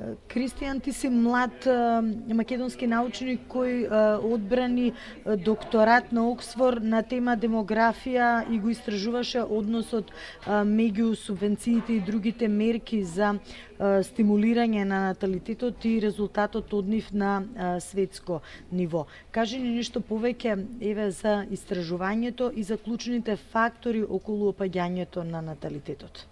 Кристијан, ти си млад македонски научник кој одбрани докторат на Оксфорд на тема демографија и го истражуваше односот меѓу субвенциите и другите мерки за стимулирање на наталитетот и резултатот од нив на светско ниво. Кажи ни нешто повеќе за истражувањето и за клучните фактори околу опаѓањето на наталитетот.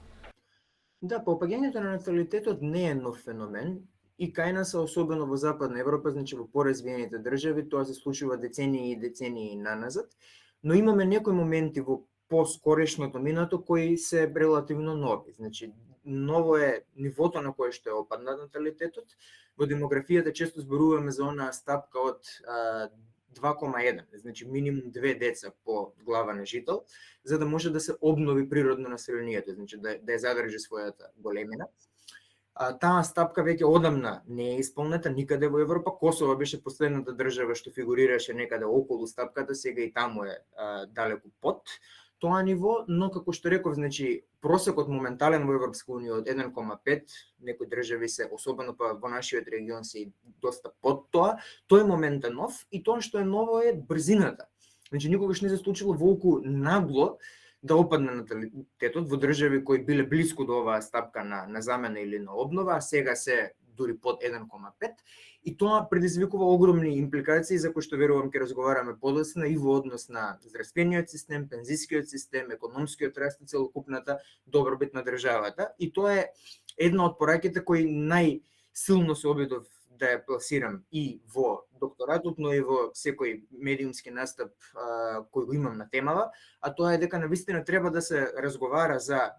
Да, опаѓањето на наталитетот не е нов феномен и кај нас, особено во Западна Европа, значи во поразвиените држави, тоа се случува децении и децении наназад, но имаме некои моменти во поскорешното минато кои се релативно нови. Значи, ново е нивото на кое што е опаднат наталитетот. Во демографијата често зборуваме за онаа стапка од 2,1, значи минимум 2 деца по глава на жител, за да може да се обнови природно населението, значи да ја задржи својата големина. Таа стапка веќе одамна не е исполнета никаде во Европа. Косово беше последната држава што фигурираше некаде околу стапката, сега и таму е далеку под тоа ниво, но како што реков, значи просекот моментален во Европска унија од 1,5, некои држави се, особено па во нашиот регион, се доста под тоа. Тој момент е нов и тоа што е ново е брзината. Значи никогаш не се случило волку нагло да опадне наталитетот во држави кои биле блиску до оваа стапка на замена или на обнова, а сега се дури под 1,5, и тоа предизвикува огромни импликации за кои што верувам ќе разговараме подоцна и во однос на здравствениот систем, пензискиот систем, економскиот раст и целокупната добробит на државата. И тоа е една од пораките кои најсилно се обидов да ја пласирам и во докторатот, но и во секој медиумски настап кој го имам на темава, а тоа е дека навистина треба да се разговара за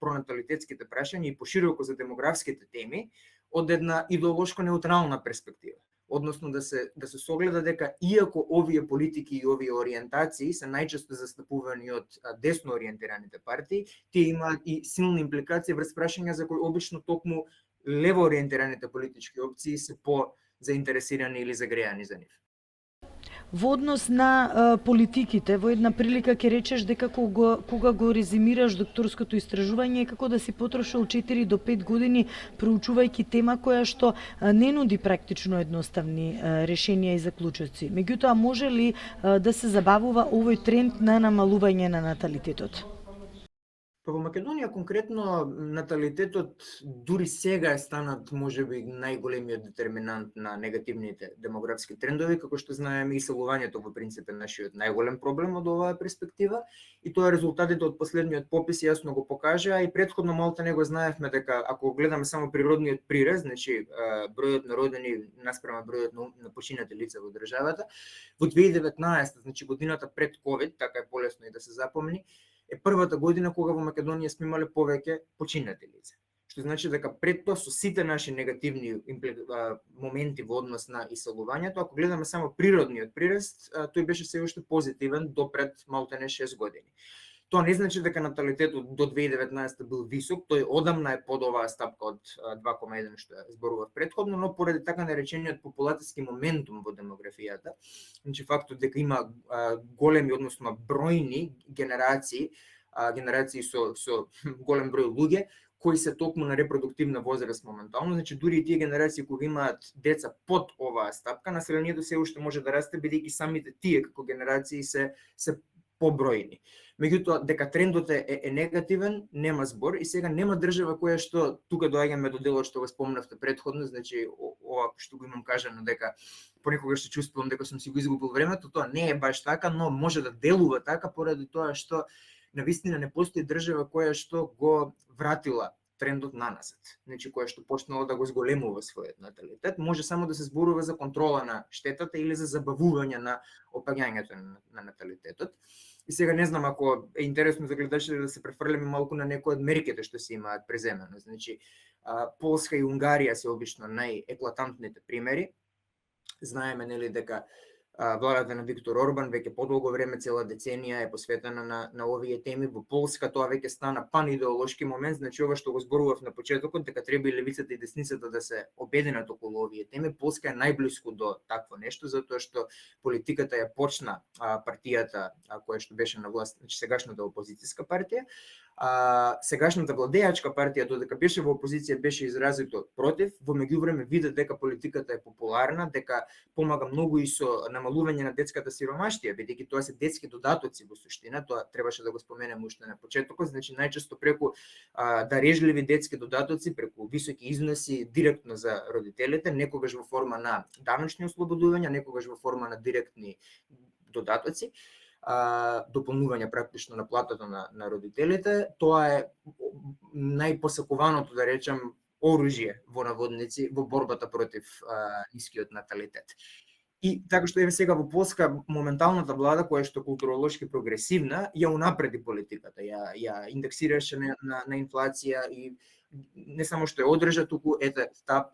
пронаталитетските прашања и пошироко за демографските теми од една идеолошко неутрална перспектива. Односно да се согледа дека иако овие политики и овие ориентации се најчесто застапувани од десно ориентираните партии, тие имаат и силни импликации врз прашања за кои обично токму лево ориентираните политички опции се по-заинтересирани или загреани за нив. Во однос на политиките, во една прилика ќе речеш дека кога го резимираш докторското истражување е како да си потрошил 4 до 5 години проучувајќи тема која што не нуди практично едноставни решенија и заклучоци. Меѓутоа, може ли да се забавува овој тренд на намалување на наталитетот? Во Македонија конкретно наталитетот дури сега е станат можеби најголемиот детерминант на негативните демографски трендови, како што знаеме иселувањето во принцип е нашиот најголем проблем од оваа перспектива, и тоа резултатите од последниот попис јасно го покажа, и претходно малку не го знаевме дека ако гледаме само природниот прираст, значи бројот на родени наспрема бројот на починати лица во државата, во 2019, значи годината пред ковид, така е полесно и да се запомни, е првата година кога во Македонија сме имале повеќе починати лица. Што значи дека пред тоа со сите наши негативни моменти во однос на иселувањето, ако гледаме само природниот прираст, тој беше се уште позитивен до пред малтене 6 години. Тоа не значи дека наталитетот до 2019 бил висок, тој одамна е под оваа стапка од 2,1 што ја зборував претходно, но поради така наречениот популацијски моментум во демографијата, значи фактот дека има големи, односно бројни генерации со голем број луѓе кои се токму на репродуктивна возраст моментално, значи дури и тие генерации кои имаат деца под оваа стапка, населението се уште може да расте бидејќи самите тие како генерации се побројни. Меѓутоа, дека трендот е негативен, нема збор, и сега нема држава која што, тука доаѓаме до делот што го спомнавте претходно, значи ова што го имам кажано дека понекогаш се чувствувам дека сум си го изгубил времето, тоа не е баш така, но може да делува така поради тоа што навистина не постои држава која што го вратила трендот наназад, значи која што почнала да го зголемува својот наталитет. Може само да се зборува за контрола на штетата или за забавување на опаѓањето на наталитетот. И сега не знам ако е интересно за гледачите да се префрлиме малку на некои од мерките што се имаат преземено. Значи, Полска и Унгарија се обично најеклатантните примери. Знаеме нели дека владата на Виктор Орбан веќе подолго време, цела деценија е посветена на овие теми. Во Полска тоа веќе стана панидеолошки момент, значи ова што го зборував на почетокот, дека треба и левицата и десницата да се обединат околу овие теми. Полска е најблиску до такво нешто, затоа што политиката ја почна партијата која што беше на власт, значи сегашната опозицијска партија, Сегашната владеачка партија, додека беше во опозиција, беше изразито против. Во меѓувреме виде дека политиката е популарна, дека помага многу и со намалување на детската сиромаштија, бидејќи тоа се детски додатоци во суштина, тоа требаше да го споменеме уште на почетокот, значи најчесто преку дарежливи детски додатоци, преку високи износи директно за родителите, некогаш во форма на даночни ослободувања, некогаш во форма на директни додатоци, дополнување практично на платата на родителите. Тоа е најпосакуваното, да речем, оружје во наводници во борбата против нискиот наталитет. И така што еве сега во Полска моменталната влада, која што културолошки прогресивна, ја унапреди политиката, ја индексираше на инфлација и не само што ја одржа, туку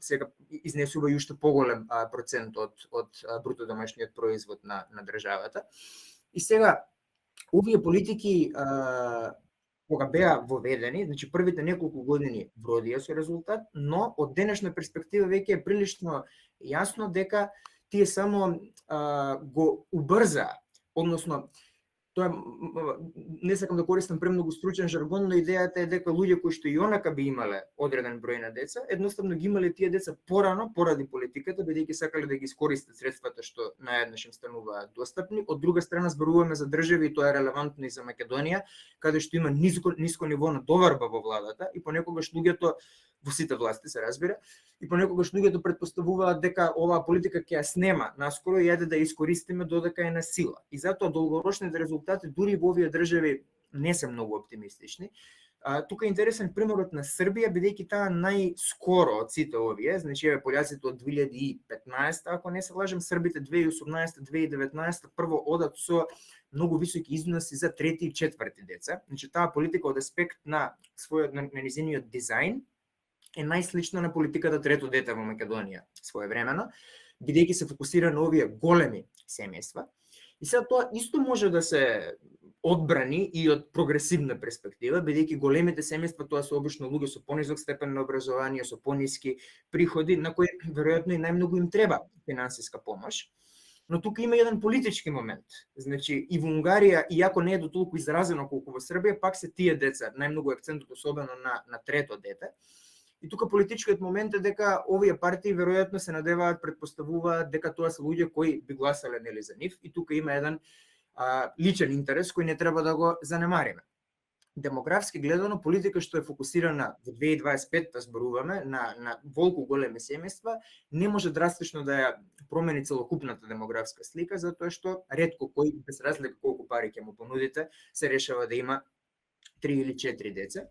сега изнесува и уште поголем процент од бруто домашниот производ на државата. И сега, овие политики, кога беа воведени, значи првите неколку години вродија со резултат, но од денешна перспектива веќе е прилично јасно дека тие само го убрза, односно, тоа не сакам да користам премногу стручен жаргон, но идејата е дека луѓе кои што и онака би имале одреден број на деца, едноставно ги имале тие деца порано поради политиката, бидејќи сакале да ги искористат средствата што наеднаш им стануваат достапни. Од друга страна зборуваме за држави, и тоа е релевантно и за Македонија, каде што има ниско ниво на доварба во владата и понекогаш луѓето, во сите власти се разбира, и понекогаш луѓето претпоставуваат дека оваа политика ќе ја снема наскоро и јаде да ја искористиме додека е на сила. И затоа долгорочните резултати дури во овие држави не се многу оптимистични. Тука е интересен примерот на Србија, бидејќи таа најскоро од сите овие, значи поljаците од 2015, ако не се лажем, србите 2018, 2019 прво одат со многу високи износи за трети и четврти деца. Значи таа политика од аспект на на низиниот дизајн е најслична на политиката трето дете во Македонија своевремено, бидејќи се фокусира на овие големи семејства. И сега тоа исто може да се одбрани и од прогресивна перспектива, бидејќи големите семејства тоа се обично луѓе со понизок степен на образование, со пониски приходи, на кои веројатно и најмногу им треба финансиска помош. Но тука има еден политички момент. Значи и во Унгарија, иако не е до толку изразено колку во Србија, пак се тие деца, најмногу акцентот особено на трето дете. И тука политичкиот момент е дека овие партии веројатно се надеваат, претпоставуваат дека тоа се луѓе кои би гласале нели за нив, и тука има еден личен интерес кој не треба да го занемариме. Демографски гледано, политика што е фокусирана во 2025 зборуваме на волку големи семејства, не може драстично да ја промени целокупната демографска слика, затоа што ретко кој, без разлика колку пари ќе му понудите, се решава да има 3 или 4 деца.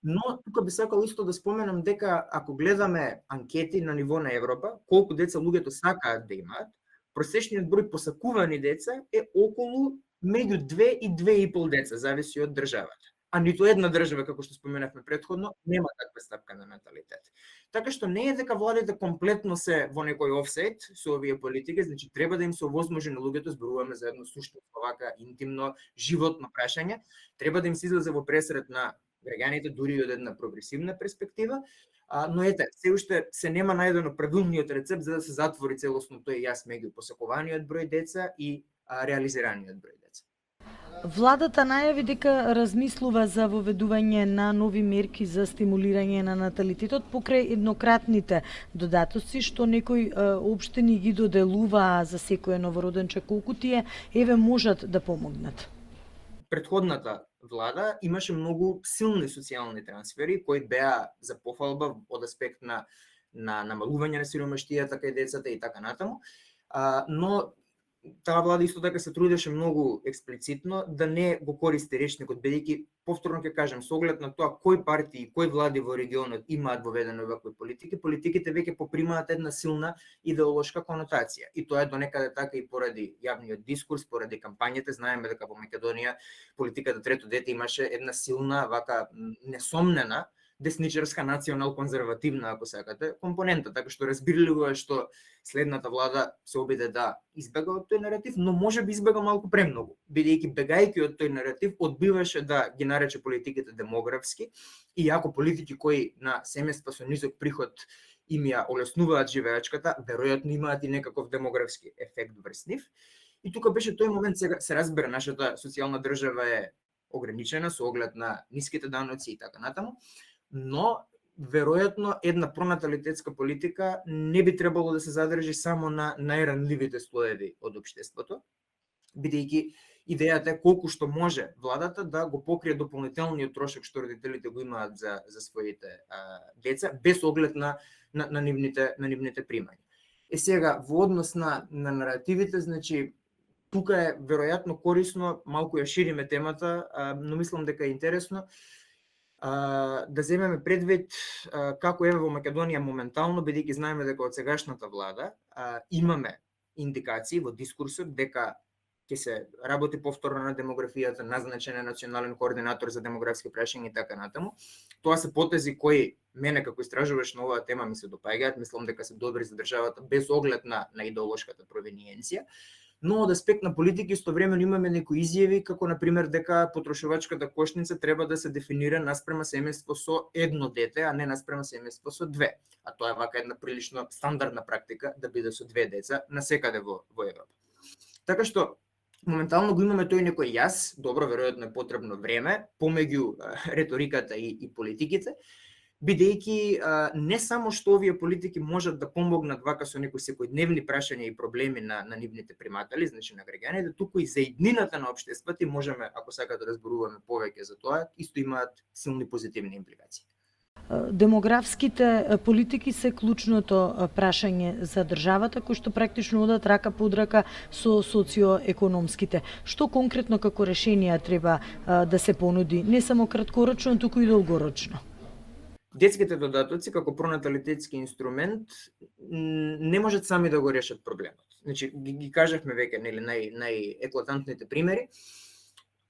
Но тука би сакал исто да споменам дека ако гледаме анкети на ниво на Европа, колку деца луѓето сакаат да имаат, просечниот број посакувани деца е околу меѓу 2 и 2,5 деца, зависи од државата. А ниту една држава, како што споменавме претходно, нема таква стапка на наталитет. Така што не е дека владите комплетно се во некој офсет со овие политики, значи треба да им се овозможи на луѓето, зборуваме за едно суштинско, вака интимно, животно прашање, треба да им се излезе во пресред на граѓаните, дури и од една прогресивна перспектива, но ете, се уште се нема најдено правилниот рецепт за да се затвори целосно тој јас меѓу посакуваниот број деца и реализираниот број деца. Владата најави дека размислува за воведување на нови мерки за стимулирање на наталитетот покрај еднократните додатоци, што некои општини ги доделуваа за секој новороденче, колку тие еве можат да помогнат. Претходната влада имаше многу силни социјални трансфери кои беа за пофалба од аспект на намалување на сиромаштијата кај децата и така натаму, но таа влада исто така се трудеше многу експлицитно да не го користи речникот, бидејќи повторно ќе кажам, со оглед на тоа кои партии и кои влади во регионот имаат воведено вакви политики, политиките веќе попримаат една силна идеолошка конотација. И тоа е донекаде така и поради јавниот дискурс, поради кампањите. Знаеме дека во Македонија политиката трето дете имаше една силна, вака несомнена десничарска, национал-конзервативна, ако сакате, компонента, така што разбирливо е што следната влада се обиде да избега од тој наратив, но може би избега малку премногу, бидејќи бегајќи од тој наратив одбиваше да ги нарече политиките демографски, и ако политики кои на семејства со низок приход им ја олеснуваат живеачката, веројатно имаат и некаков демографски ефект врз нив. И тука беше тој момент, сега се разбира, нашата социјална држава е ограничена со оглед на ниските даноци и така натаму, но веројатно една пронаталитетска политика не би требало да се задржи само на најранливите слоеви од општеството, бидејќи идејата е колку што може владата да го покрие дополнителниот трошок што родителите го имаат за своите деца, без оглед на нивните примања. Сега, во однос на наративите, значи, тука е веројатно корисно, малку ја шириме темата, но мислам дека е интересно да земеме предвид како е во Македонија моментално, бидејќи знаеме дека од сегашната влада имаме индикации во дискурсот дека ќе се работи повторно на демографијата, назначен е национален координатор за демографски прашања и така натаму. Тоа се потези кои мене како истражуваш на оваа тема ми се допаѓаат, мислам дека се добри за државата без оглед на идеолошката провениенција. Но од аспект на политики истовремено имаме некои изјави, како на пример дека потрошувачката кошница треба да се дефинира наспрема семејство со едно дете, а не наспрема семејство со две. А тоа е вака една прилично стандардна практика да биде со две деца насекаде во Европа. Така што моментално го имаме тој некој јас, добро, веројатно е потребно време помеѓу реториката и политиките, бидејќи не само што овие политики можат да помогнат вака со некои секојдневни прашања и проблеми на нивните приматели, значи на граѓаните, туку и за иднината на општеството, и можеме, ако сакате да разборуваме повеќе за тоа, исто имаат силни позитивни импликации. Демографските политики се клучното прашање за државата, кои што практично одат рака под рака со социоекономските. Што конкретно како решенија треба да се понуди, не само краткорочно, туку и долгорочно? Детските додатоци како пронаталитетски инструмент не можат сами да го решат проблемот. Значи ги кажавме веќе, нели, најеклатантните примери.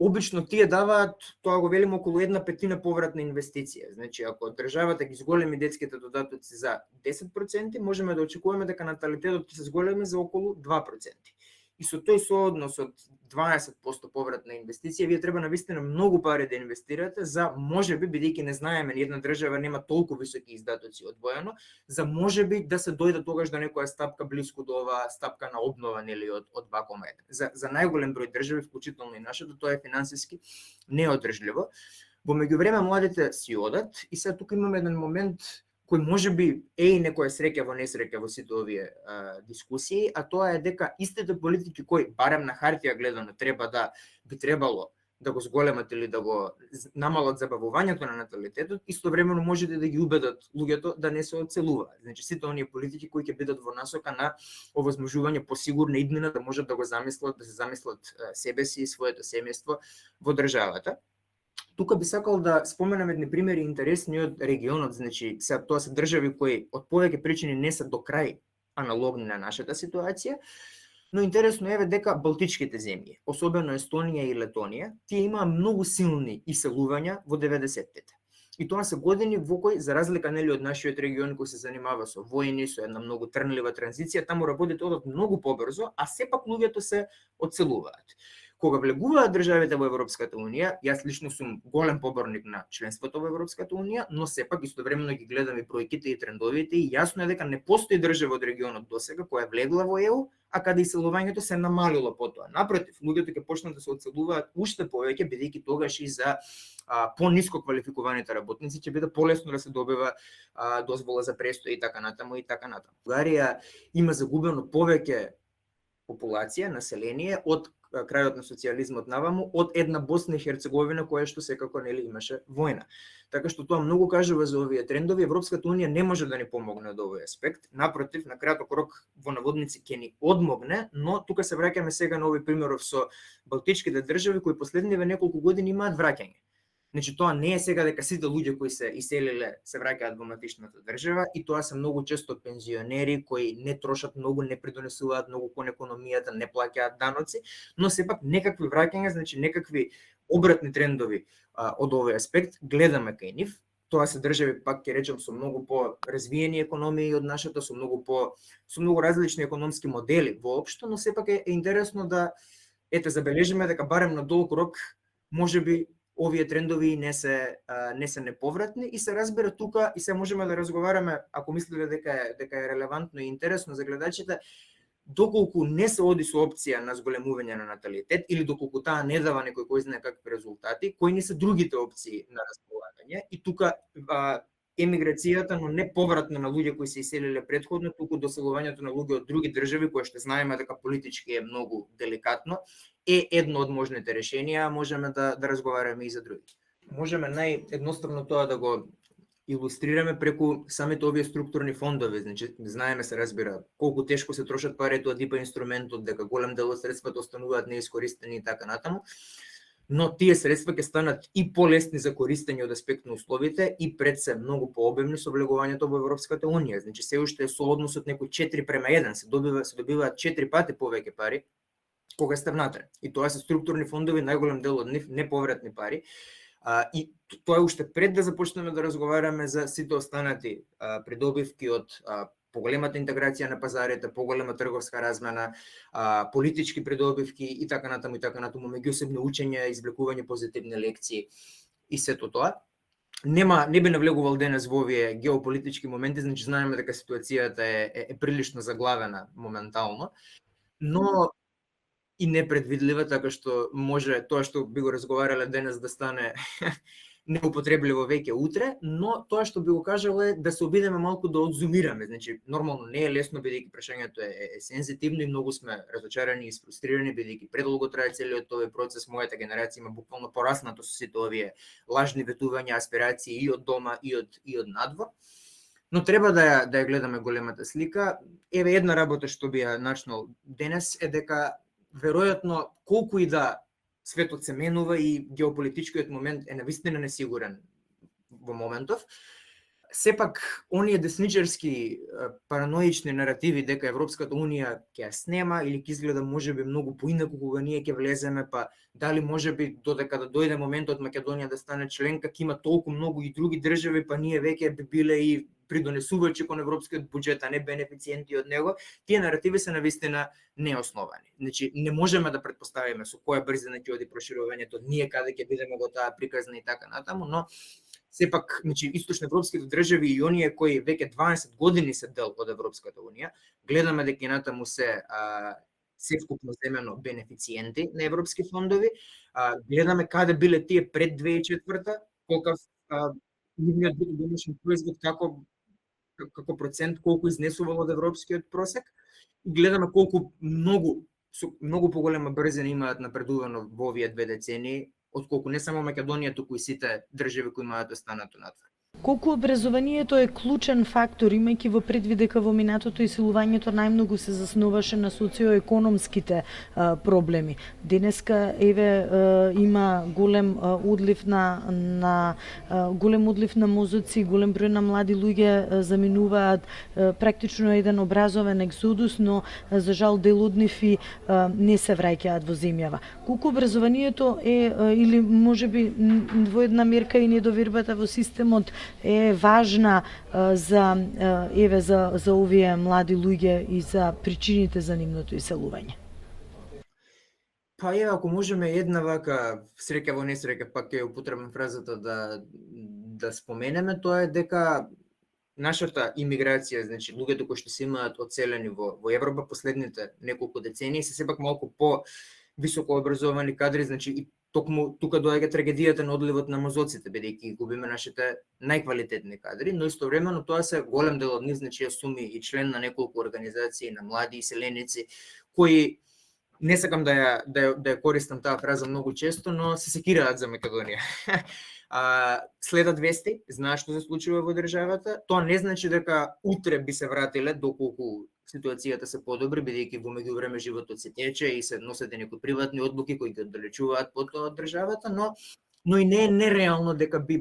Обично тие даваат, тоа го велиме, околу 1/5 повратна инвестиција. Значи, ако државата ги зголеми детските додатоци за 10%, можеме да очекуваме дека наталитетот ќе се зголеми за околу 2%. И со тој сооднос од 20% повратна инвестиција, вие треба навистина многу пари да инвестирате за можеби, бидејќи не знаеме, ни една држава нема толку високи издатоци одвоено, за можеби да се дојде тогаш до некоја стапка блиску до оваа стапка на обнова, нели, од 2,1. За најголем број држави, вклучително и нашата, тоа е финансиски неодржливо. Во меѓувреме младите си одат и сега тука имаме еден момент кој можеби е и некоја среќа во несреќа во сите овие дискусии, а тоа е дека истите политики кои барем на хартија гледано би требало да го зголемат или да го намалат забавувањето на наталитетот, истовремено можете да ги убедат луѓето да не се одселуваат. Значи сите оние политики кои ќе бидат во насока на овозможување посигурна иднина да можат да го замислат, да се замислат себе си и своето семејство во државата. Тука би сакал да споменам едни примери интересни од регионот, значи тоа се држави кои од повеќе причини не се до крај аналогни на нашата ситуација, но интересно е дека балтичките земји, особено Естонија и Летонија, тие имаа многу силни иселувања во 90-тите. И тоа се години во кои, за разлика нели од нашиот регион кој се занимава со војни, со една многу трнлива транзиција, таму работите одат многу побрзо, а сепак луѓето се одселуваат. Кога влегуваат државите во Европската унија, јас лично сум голем поборник на членството во Европската унија, но сепак истовремено ги гледам и бројките и трендовите и јасно е дека не постои држава од регионот досега која влегла во ЕУ, а каде иселувањето се намалило потоа. Напротив, луѓето ќе почнат да се одселуваат уште повеќе, бидејќи тогаш и за пониско квалификуваните работници ќе биде полесно да се добива дозвола за престој и така натаму и така натаму. Бугарија има загубено повеќе популација, население од крајот на социјализмот наваму, од една Босна и Херцеговина која што секако нели имаше војна. Така што тоа многу кажува за овие трендови. Европската унија не може да ни помогне од овој аспект. Напротив, на краток рок во наводници ќе ни одмогне, но тука се враќаме сега на овој примеров со балтичките држави кои последниве неколку години имаат враќање. Значи тоа не е сега дека сите луѓе кои се иселиле се враќаат во матичната држава и тоа се многу често пензионери кои не трошат многу, не придонесуваат многу кон економијата, не плаќаат даноци, но сепак некакви враќања, значи некакви обратни трендови од овој аспект гледаме кај нив. Тоа се држави, пак ќе речем, со многу по-развиени економии од нашата, со многу различни економски модели воопшто, но сепак е интересно да забележиме дека барем на долг рок можеби овие трендови не се неповратни и се разбира тука и се можеме да разговараме, ако мислите дека е релевантно и интересно за гледачите, доколку не се оди со опција на зголемување на наталитет или доколку таа не дава некој кој знае какви резултати, кои не се другите опции на располагање. И тука емиграцијата, но не повратно на луѓе кои се иселиле претходно, туку доселувањето на луѓе од други држави, кои што знаеме дека политички е многу деликатно, е едно од можните решенија, можеме да разговараме и за други. Можеме наједноставно тоа да го илустрираме преку самите овие структурни фондови. Значи, знаеме, се разбира колку тешко се трошат парите од ИПА инструментот, дека голем дел од средствата остануваат неискористени и така натаму. Но тие средства ќе станат и полесни за користење од аспект на условите и пред се многу пообемни со влегувањето во Европската Унија. Значи, се уште со односот некој 4:1, се добиваат 4 пати повеќе пари кога сте внатре. И тоа се структурни фондови, најголем дел од нив неповратни пари. И тоа е уште пред да започнеме да разговараме за сите останати придобивки од поголемата интеграција на пазарите, поголема трговска размена, политички придобивки и така натаму, меѓусебно учење, извлекување позитивни лекции и сето тоа. Не би навлегувал денес во овие геополитички моменти, значи знаеме дека ситуацијата е прилично заглавена моментално, но и непредвидлива, така што може тоа што би го разговарале денес да стане неупотребливо веќе утре, но тоа што би го кажал е да се обидеме малку да одзумираме. Значи, нормално не е лесно, бидејќи прашањето е сензитивно и многу сме разочарани и фрустрирани, бидејќи предолго трае целиот овој процес. Мојата генерација има буквално пораснато со сите овие лажни ветувања, аспирации и од дома и од надвор. Но треба да ја гледаме големата слика. Еве една работа што би ја начнал денес е дека веројатно колку и да светот се менува и геополитичкиот момент е навистина несигурен во моментов, сепак оние десничарски параноични наративи дека Европската Унија ќе ја снема или ќе изгледа можеби многу поинаку кога ние ќе влеземе, па дали можеби додека да дојде моментот Македонија да стане членка, ќе има толку многу и други држави, па ние веќе би биле и придонесувачи кон европскиот буџет, а не бенефициенти од него. Тие наративи се навистина неосновани. Значи, не можеме да претпоставиме со која брзина ќе оди проширувањето, ние каде ќе бидеме во таа приказна и така натаму, но сепак, значи, источноевропските држави и оние кои веќе 20 години се дел од Европската Унија, гледаме дека натаму се севкупно земено бенефициенти на европски фондови, гледаме каде биле тие пред 2004-та, колкав нивниот домашен производ како процент, колку изнесувало од европскиот просек, и гледаме колку многу поголема брзина имаат напредувано во овие 2 децении, отколку не само Македонија, туку и сите држави кои имаат останато надвор. Колку образованието е клучен фактор, имајќи во предвид дека во минатото исилувањето најмногу се заснуваше на социоекономските проблеми. Денеска има голем одлив на мозоци, голем број на млади луѓе заминуваат практично еден образовен екзодус, но за жал дел од нив и не се враќаат во земјава. Колку образованието е или можеби во една мерка и недовербата во системот е важна за овие млади луѓе и за причините за нивното иселување? Па ако можеме една вака среќа во несреќа, пак ќе употребам фразата да споменеме, тоа е дека нашата имиграција, значи луѓето кои што се имаат оцелени во Европа последните неколку децении се сепак малку по високо образовани кадри, значи и токму тука доаѓа трагедијата на одливот на мозоците, бидејќи губиме нашите најквалитетни кадри, но истовремено тоа се голем дел од нив, значи ја суми и член на неколку организации на млади иселеници кои не сакам да ја користам таа фраза многу често, но се секираат за Македонија. Следат вести, знаат што се случува во државата, тоа не значи дека утре би се вратиле доколку ситуацијата се подобри, бидејќи во меѓувреме животот се тече и се носат некои приватни одлуки кои ги оддалечуваат потоа од државата, но и не е нереално дека би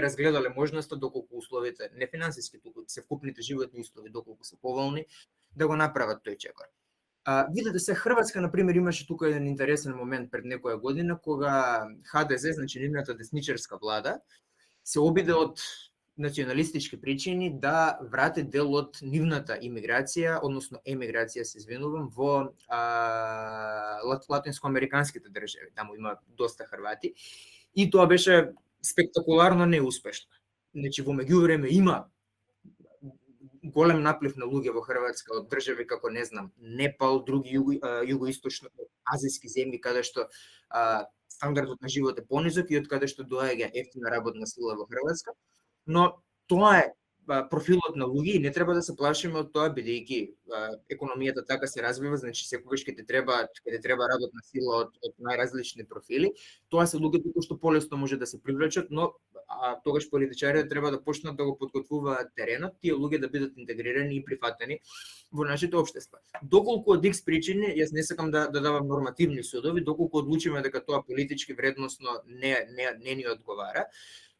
разгледале можноста доколку условите, не финансиски, туку севкупните животни услови доколку се поволни, да го направат тој чекор. Видете се, Хрватска, например, имаше тука еден интересен момент пред некоја година, кога ХДЗ, значи нивната десничарска влада, се обиде од националистички причини да врати дел од нивната имиграција, односно емиграција, се извинувам, во латинско-американските држави. Таму има доста хрвати. И тоа беше спектакуларно неуспешно. Значи, во меѓувреме има голем наплив на луѓе во Хрватска од држави како не знам Непал, други југоисточно азиски земји каде што стандардот на живот е понизок и од каде што доаѓа ефтина работна сила во Хрватска, но тоа е профилот на луѓе и не треба да се плашиме од тоа, бидејќи економијата така се развива, значи секогаш ќе ти треба работна сила од најразлични профили. Тоа се луѓето кои што полесно може да се привлечат, но тогаш политичарите треба да почнат да го подготвуваат теренот, тие луѓе да бидат интегрирани и прифатени во нашите општества. Доколку од X причини, јас не сакам да давам нормативни судови, доколку одлучиме дека тоа политички вредносно не ни одговара,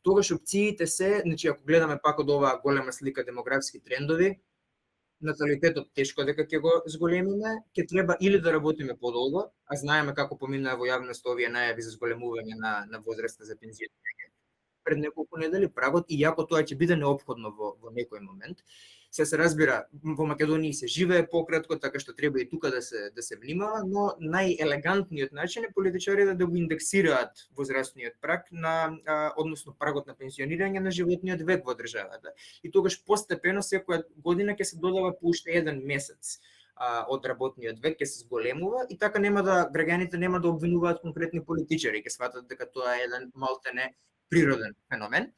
тогаш опциите се, значи ако гледаме пак од оваа голема слика демографски трендови, наталитетот тешко дека ќе го зголемиме, ќе треба или да работиме подолго, а знаеме како поминаа во јавност овие најави за зголемување на возраста за пензионирање пред неколку недели, прагот, иако тоа ќе биде неопходно во некој момент. Се разбира, во Македонија се живее пократко, така што треба и тука да се внимава, но најелегантниот начин е политичарите да го индексираат возрастниот праг односно прагот на пензионирање на животниот век во државата. И тогаш постепено секоја година ќе се додава по уште еден месец од работниот век, ќе се зголемува и така граѓаните нема да обвинуваат конкретни политичари, ќе сватат дека тоа е еден малтене природен феномен.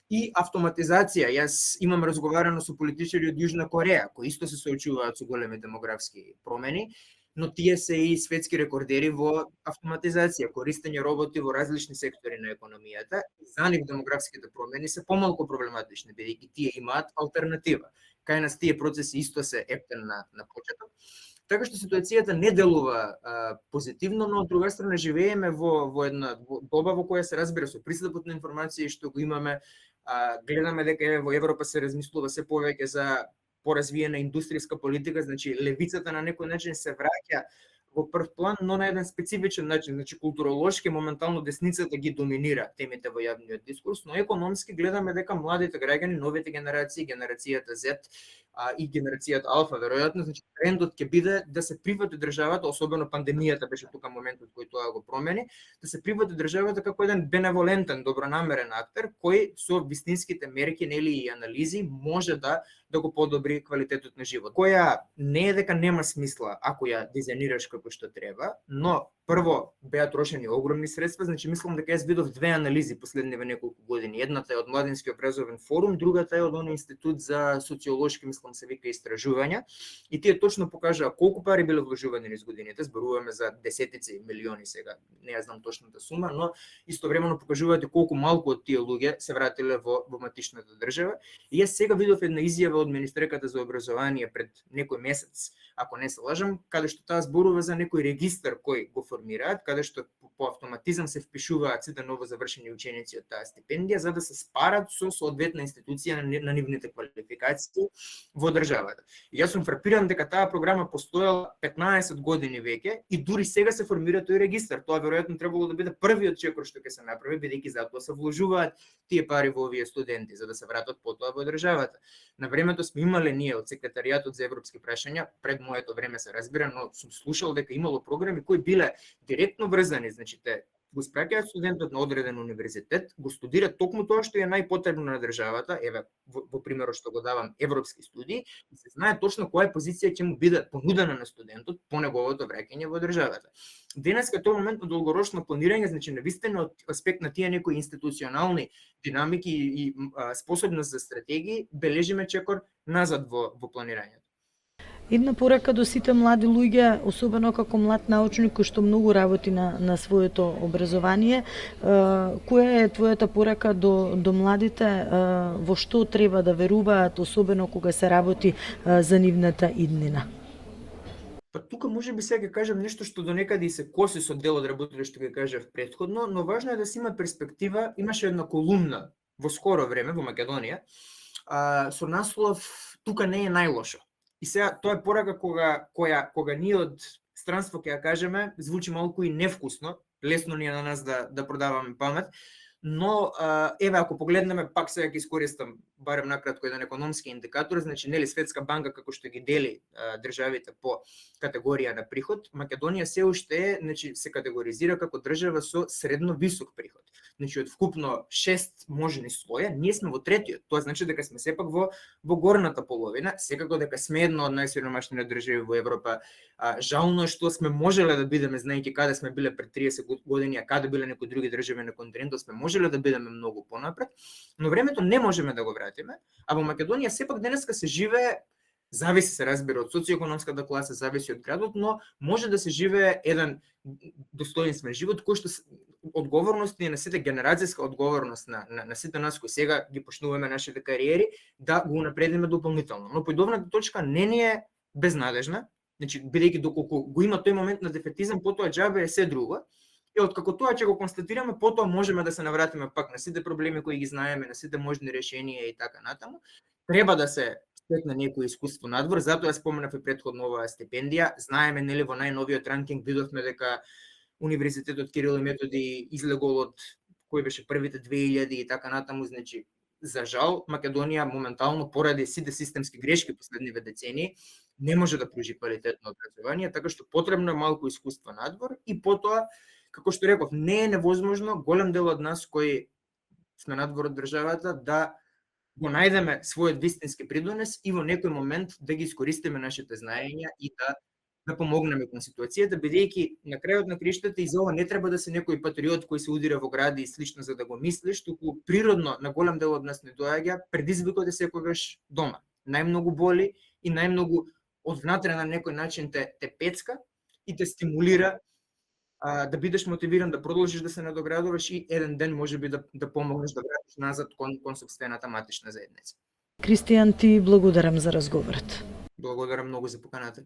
И автоматизација. Јас имам разговарано со политичари од Јужна Кореја, кои исто се соочуваат со големи демографски промени, но тие се и светски рекордери во автоматизација, користење роботи во различни сектори на економијата. За нив демографските промени се помалку проблематични, бидејќи тие имаат алтернатива. Кај нас тие процеси исто се ептен на почеток. Така што ситуацијата не делува позитивно, но од друга страна живееме во една доба во која се разбира со пристапот на информација што го имаме, гледаме дека во Европа се размислува се повеќе за поразвиена индустријска политика, значи левицата на некој начин се враќа во прв план, но на еден специфичен начин, значи културолошки моментално десницата ги доминира темите во јавниот дискурс, но економски гледаме дека младите граѓани, новите генерации, генерацијата Z и генерацијата Алфа, веројатно, значи трендот ќе биде да се прифати државата, особено пандемијата беше тука моментот кој тоа го промени, да се прифати државата како еден беневолентен, добронамерен актер кој со вистинските мерки и анализи може да го подобри квалитетот на живот. Која не е дека нема смисла ако ја дизајнираш како што треба, но прво беа трошени огромни средства, значи мислам дека јас видов две анализи последниве неколку години. Едната е од Младински образовен форум, другата е од оној институт за социолошки, мислам се вика, истражувања, и тие точно покажаа колку пари биле вложувани низ годините, зборуваме за десетици милиони сега, не ја знам точната сума, но истовремено покажуваат колку малку од тие луѓе се вратиле во матичната држава. И јас сега видов една изјава од Министерката за образование пред некој месец, ако не се лажам, каде што таа зборува за некој регистар кој го формираат, каде што по автоматизам се впишуваат сите ново завршени ученици од таа стипендија за да се спарат со соодветна институција на нивните квалификации во државата. И јас сум фрапиран дека таа програма постоела 15 години веќе и дури сега се формира тој регистар. Тоа веројатно требало да биде првиот чекор што ќе се направи, бидејќи затоа се вложуваат тие пари во овие студенти за да се вратат потоа во државата. На времето сме имале ние од секретаријатот за европски прашања, пред моето време се разбира, но сум слушал дека имало програми кои биле директно врзани, значи те го спраќаат студентот на одреден универзитет, го студира токму тоа што е најпотребно на државата, еве во примерот што го давам европски студии, и се знае точно која позиција ќе му биде понудена на студентот по неговото враќање во државата. Денеска тој момент на долгорочно планирање, значи навистина од аспект на тие некои институционални динамики и способност за стратегии, бележиме чекор назад во планирањето. Една порака до сите млади луѓе, особено како млад научник кој што многу работи на своето образование, која е твојата порака до младите, во што треба да веруваат, особено кога се работи за нивната иднина? Па тука може би сега ќе кажам нешто што до некаде и се коси со дел од работите што ги кажав претходно, но важно е да се има перспектива. Имаше една колумна во скоро време во Македонија со наслов "Тука не е најлошо". И сега тоа е порака кога ние од странство ќе ја кажеме, звучи малку и невкусно, лесно ни е на нас да продаваме памет, но еве ако погледнеме, пак сега ќе искористам барем накратко еден економски индикатор, значи нели Светска банка како што ги дели државите по категорија на приход, Македонија се уште е, значи се категоризира како држава со средно висок приход. Значи од вкупно 6 можни слоја, ние сме во третиот. Тоа значи дека сме сепак во горната половина, секако дека сме една од најсиромашните држави во Европа. Жално е што сме можеле да бидеме, знаејќи каде сме биле пред 30 години, а каде биле некои други држави на континентот, сме можеле да бидеме многу понапред, но времето не можеме да го вратиме, а во Македонија сепак денеска се живее, зависи се разбира од социоекономската класа, зависи од градот, но може да се живее еден достоинствен живот кој што одговорност е на сите, генерацијска одговорност на сите нас кои сега ги почнуваме нашите кариери, да го унапредиме дополнително. Но појдовната точка не ни е безнадежна, значи бидејќи доколку го има тој момент на дефетизам, потоа џабе е се друго. И откако тоа ќе го констатираме, потоа можеме да се навратиме пак на сите проблеми кои ги знаеме, на сите можни решенија и така натаму. Треба да се стекне некој искуство надвор, затоа споменав и претходно оваа стипендија. Знаеме, нели, во најновиот ранкинг видовме дека Универзитетот Кирил и Методи излегол од кој беше првите 2000 и така натаму, значи за жал Македонија моментално поради сите системски грешки последниве децении не може да пружи квалитетно образование, така што потребно е малку искуство надвор и потоа, како што реков, не е невозможно голем дел од нас кои сме надвор од државата да го најдеме својот вистински придонес и во некој момент да ги искористиме нашите знаења и да помогнеме кон ситуацијата, бидејќи на крајот на криштата и за ова не треба да се некој патриот кој се удира во гради и слично за да го мислиш, туку природно на голем дел од нас не доаѓа, предизвикот е секогаш дома. Најмногу боли и најмногу одвнатре на некој начин те пецка и те стимулира да бидеш мотивиран да продолжиш да се надоградуваш и еден ден можеби да помогнеш да вратиш назад кон сопствената матична заедница. Кристијан, ти благодарам за разговорот. Благодарам многу за поканата.